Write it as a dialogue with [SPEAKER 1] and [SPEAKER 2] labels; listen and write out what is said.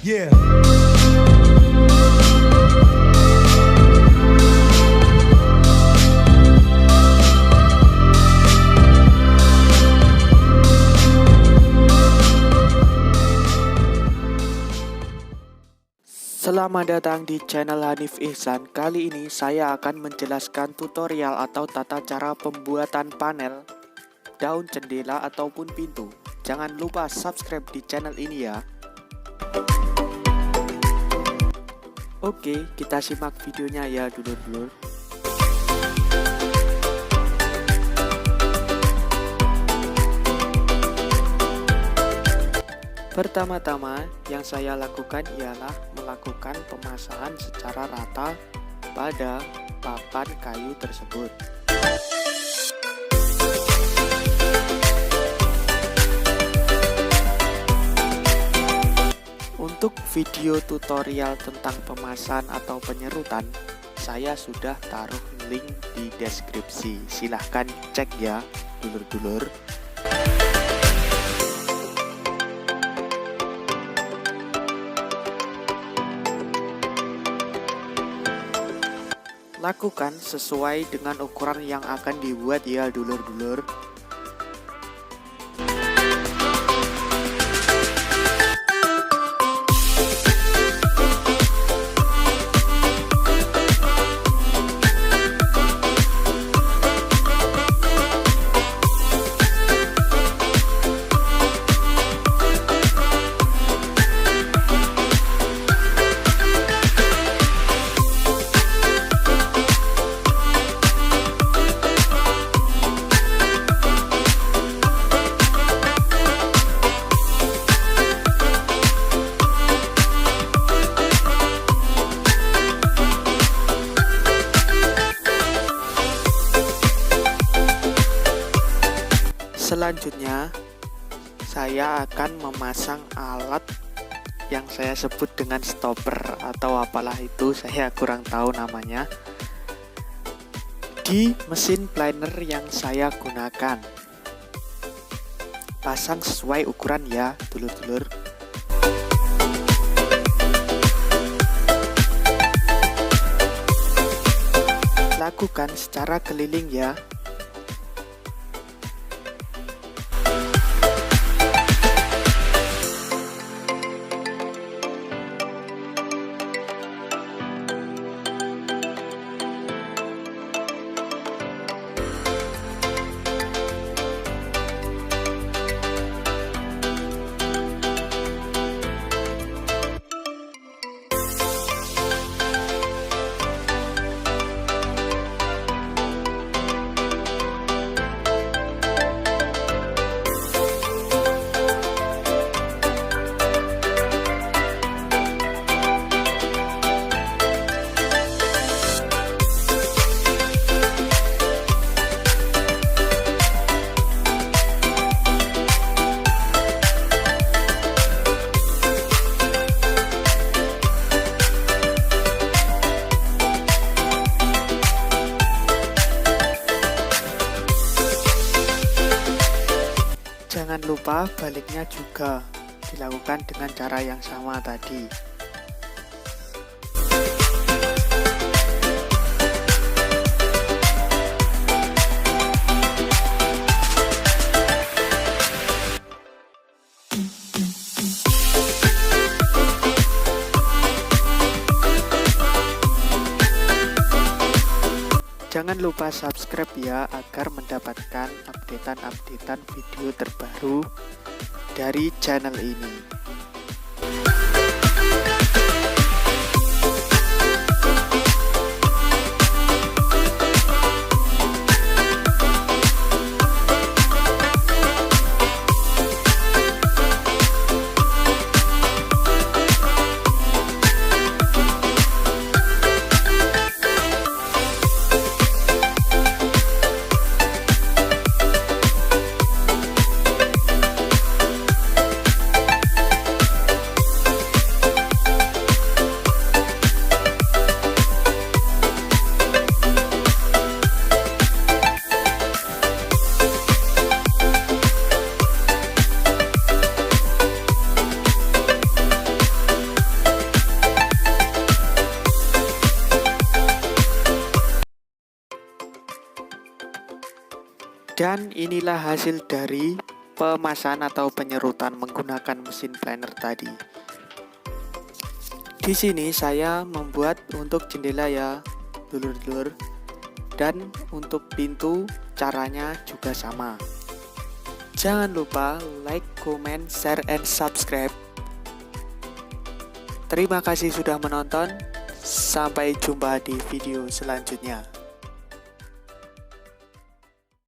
[SPEAKER 1] Yeah.
[SPEAKER 2] Selamat datang di channel Hanif Ihsan. Kali ini saya akan menjelaskan tutorial atau tata cara pembuatan panel, daun jendela ataupun pintu. Jangan lupa subscribe di channel ini ya. Oke, kita simak videonya ya dulur-dulur. Pertama-tama yang saya lakukan ialah melakukan pemasahan secara rata pada papan kayu tersebut. Untuk video tutorial tentang pemasahan atau penyerutan, saya sudah taruh link di deskripsi. Silahkan cek ya dulur-dulur. Lakukan sesuai dengan ukuran yang akan dibuat ya dulur-dulur. Selanjutnya, saya akan memasang alat yang saya sebut dengan stopper atau apalah itu, saya kurang tahu namanya, di mesin planer yang saya gunakan. Pasang sesuai ukuran ya dulur-dulur. Lakukan secara keliling ya. Jangan lupa baliknya juga dilakukan dengan cara yang sama tadi. Jangan lupa subscribe ya agar mendapatkan updatean video terbaru dari channel ini. Dan inilah hasil dari pemasahan atau penyerutan menggunakan mesin planer tadi. Di sini saya membuat untuk jendela ya, dulur-dulur. Dan untuk pintu caranya juga sama. Jangan lupa like, comment, share, and subscribe. Terima kasih sudah menonton. Sampai jumpa di video selanjutnya.